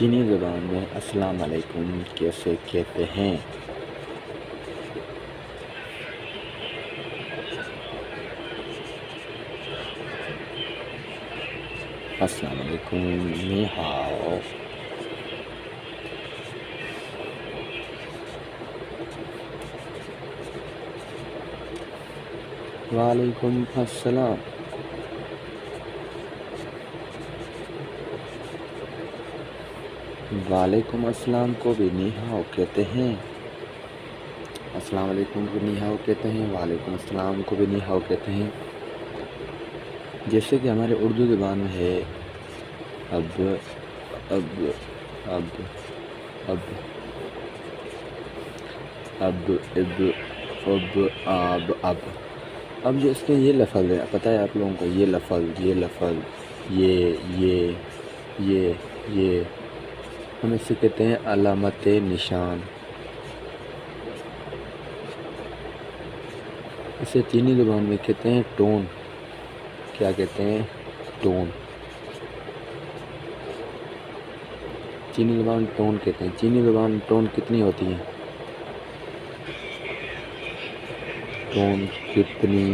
چینی زبان میں السلام علیکم کیسے کہتے ہیں؟ السلام علیکم، نی ہاؤ۔ وعلیکم السلام۔ وعلیکم السلام کو بھی نی ہاؤ کہتے ہیں۔ السلام علیکم کو نی ہاؤ کہتے ہیں، وعلیکم السلام کو بھی نی ہاؤ کہتے ہیں۔ جیسے کہ ہمارے اردو زبان میں ہے اب اب اب اب اب اب اب اب جو اس میں یہ لفظ ہے، پتہ ہے آپ لوگوں کو، یہ لفظ یہ ہم اسے کہتے ہیں علامت نشان۔ اسے چینی زبان میں کہتے ہیں ٹون۔ کیا کہتے ہیں؟ ٹون۔ چینی زبان ٹون کہتے ہیں۔ چینی زبان ٹون کتنی ہوتی ہیں؟ ٹون کتنی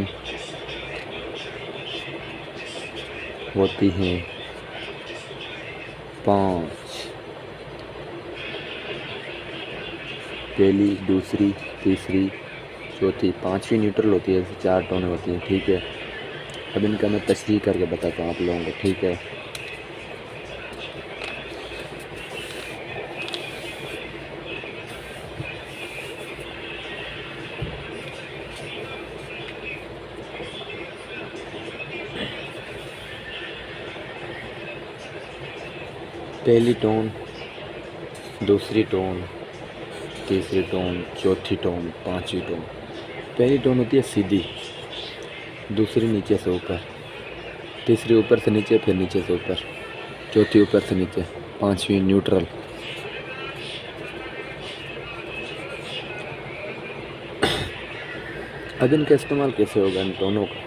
ہوتی ہیں؟ 5۔ پہلی، دوسری، تیسری، چوتھی، 5ویں نیوٹرل ہوتی ہے، 4 ٹونیں ہوتی ہیں، ٹھیک ہے۔ اب ان کا میں تشریح کر کے بتاتا ہوں آپ لوگوں کو، ٹھیک ہے۔ پہلی ٹون، دوسری ٹون، تیسری ٹون، چوتھی ٹون، 5ویں ٹون۔ پہلی ٹون ہوتی ہے سیدھی، دوسری نیچے سے اوپر، تیسری اوپر سے نیچے، پھر نیچے سے اوپر، چوتھی اوپر سے نیچے، 5ویں نیوٹرل۔ اب ان کا استعمال کیسے ہوگا ان ٹونوں کا؟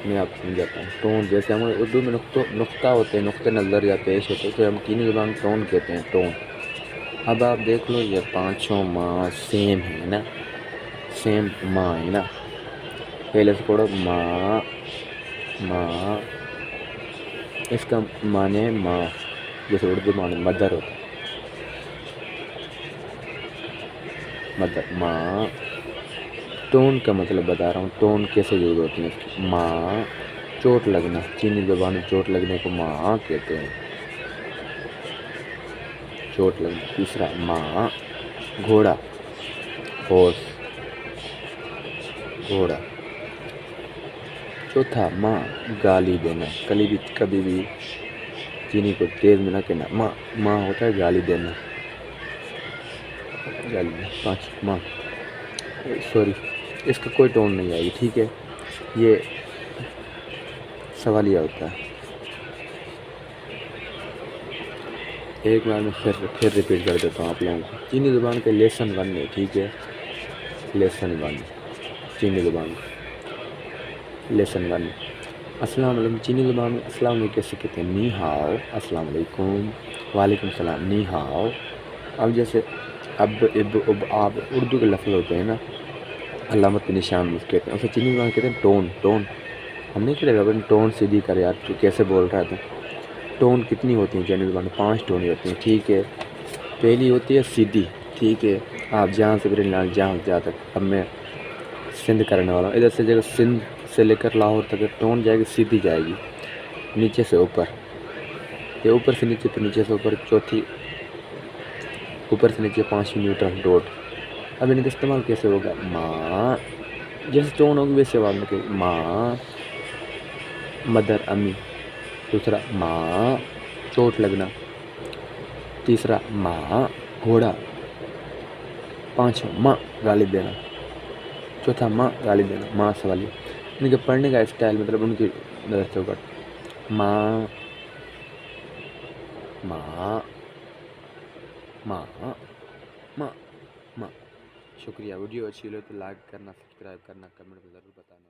میں آپ کو سمجھاتا ہوں۔ ٹون جیسے ہمارے اردو میں نقطہ ہوتے ہیں، نقطۂ نظر یا پیش ہوتے ہیں، تو ہم چینی زبان ٹون کہتے ہیں، ٹون۔ اب آپ دیکھ لو، یہ 5 ماں سیم ہے نا، سیم ماں ہے نا۔ پہلے سے پڑھو، ماں ماں، اس کا معنی ماں، جیسے اردو معنی مدر ہوتا ہے، مدر، ماں۔ ٹون کا مطلب بتا رہا ہوں، ٹون کیسے یوز ہوتی ہے اس کی۔ ماں، چوٹ لگنا، چینی زبان میں چوٹ لگنے کو ماں کہتے ہیں، چوٹ لگنا۔ تیسرا، ماں، گھوڑا، ہارس، گھوڑا۔ چوتھا، ماں، گالی دینا، کبھی بھی چینی کو تیز میں نہ کہنا، ماں، ماں ہوتا ہے گالی دینا، گالی دینا۔ 5، ماں، سوری، اس کا کوئی ٹون نہیں آئے گی، ٹھیک ہے، یہ سوالیہ ہوتا ہے۔ ایک بار میں پھر ریپیٹ کر دیتا ہوں آپ لوگوں کو۔ چینی زبان کے لیسن 1 میں، ٹھیک ہے، لیسن 1 چینی زبان کا، لیسن 1۔ السلام علیکم، چینی زبان میں السلام علیکم کیسے کہتے ہیں؟ نی ہاؤ، السلام علیکم، وعلیکم السلام، نی ہاؤ۔ اب جیسے اب اب آپ اردو کے لفظ ہوتے ہیں نا، علامت نشان کہتے ہیں، اسے چینی زبان کہتے ہیں ٹون۔ ٹون ہم نہیں کہتے گا ٹون سیدھی کر یار، تو کیسے بول رہا ہے تو۔ ٹون کتنی ہوتی ہیں چینی زبان میں؟ 5 ٹونیں ہوتی ہیں، ٹھیک ہے۔ پہلی ہوتی ہے سیدھی، ٹھیک ہے، آپ جہاں سے بھی جہاں تک، اب میں سندھ کرنے والا ہوں، ادھر سے جگہ سندھ سے لے کر لاہور تک ٹون جائے گی، سیدھی جائے گی، نیچے سے اوپر، یہ اوپر سے نیچے، پھر نیچے سے اوپر، چوتھی اوپر سے نیچے، 5ویں نیوٹرل ڈاٹ۔ اب ان کا استعمال کیسے ہوگا؟ ماں، جیسے ٹون ہوگی ویسے آواز میں کہ ماں، مدر، امی۔ دوسرا، ماں، چوٹ لگنا۔ تیسرا، ماں، گھوڑا۔ 5واں، ماں، گالی دینا۔ چوتھا، ماں، گالی دینا، ماں سوالی۔ ان کے پڑھنے کا اسٹائل مطلب ان کی نظر سے اوپر، ماں ماں ماں ماں ماں۔ شکریہ، ویڈیو اچھی لگے تو لائک کرنا، سبسکرائب کرنا، کمنٹ میں ضرور بتانا۔